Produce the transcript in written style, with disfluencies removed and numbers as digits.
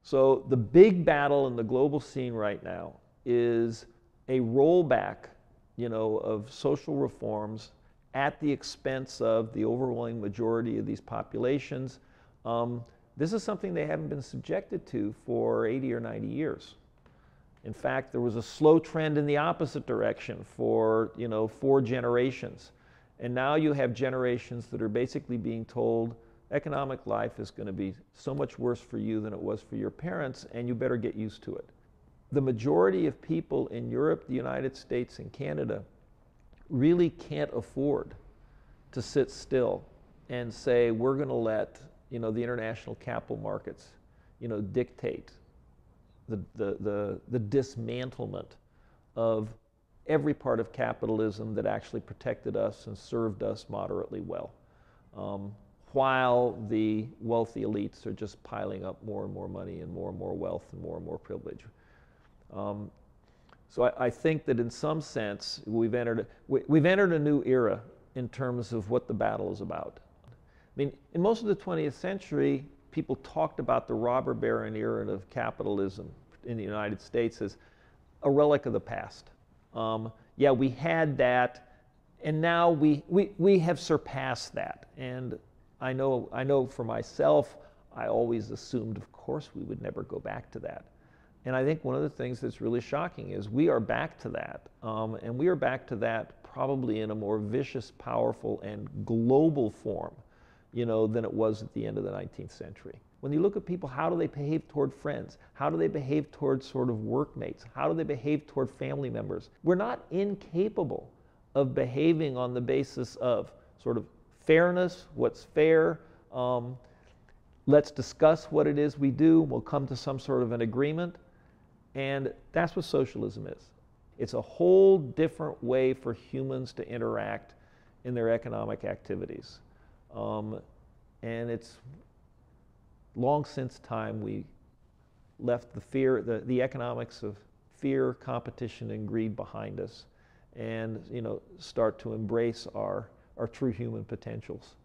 So the big battle in the global scene right now is a rollback, of social reforms at the expense of the overwhelming majority of these populations. This is something they haven't been subjected to for 80 or 90 years. In fact, there was a slow trend in the opposite direction for, 4 generations. And now you have generations that are basically being told economic life is going to be so much worse for you than it was for your parents, and you better get used to it. The majority of people in Europe, the United States, and Canada really can't afford to sit still and say, we're going to let, the international capital markets, dictate the dismantlement of every part of capitalism that actually protected us and served us moderately well, while the wealthy elites are just piling up more and more money and more wealth and more privilege. So I think that in some sense we've entered a new era in terms of what the battle is about. I mean, in most of the 20th century, people talked about the robber baron era of capitalism in the United States as a relic of the past. Yeah, we had that, and now we have surpassed that. And I know for myself, I always assumed, of course, we would never go back to that. And I think one of the things that's really shocking is we are back to that. And we are back to that probably in a more vicious, powerful, and global form, than it was at the end of the 19th century. When you look at people, how do they behave toward friends? How do they behave toward sort of workmates? How do they behave toward family members? We're not incapable of behaving on the basis of sort of fairness, what's fair. Let's discuss what it is we do. We'll come to some sort of an agreement. And that's what socialism is. It's a whole different way for humans to interact in their economic activities. And it's long since time we left the economics of fear, competition, and greed behind us, and start to embrace our true human potentials.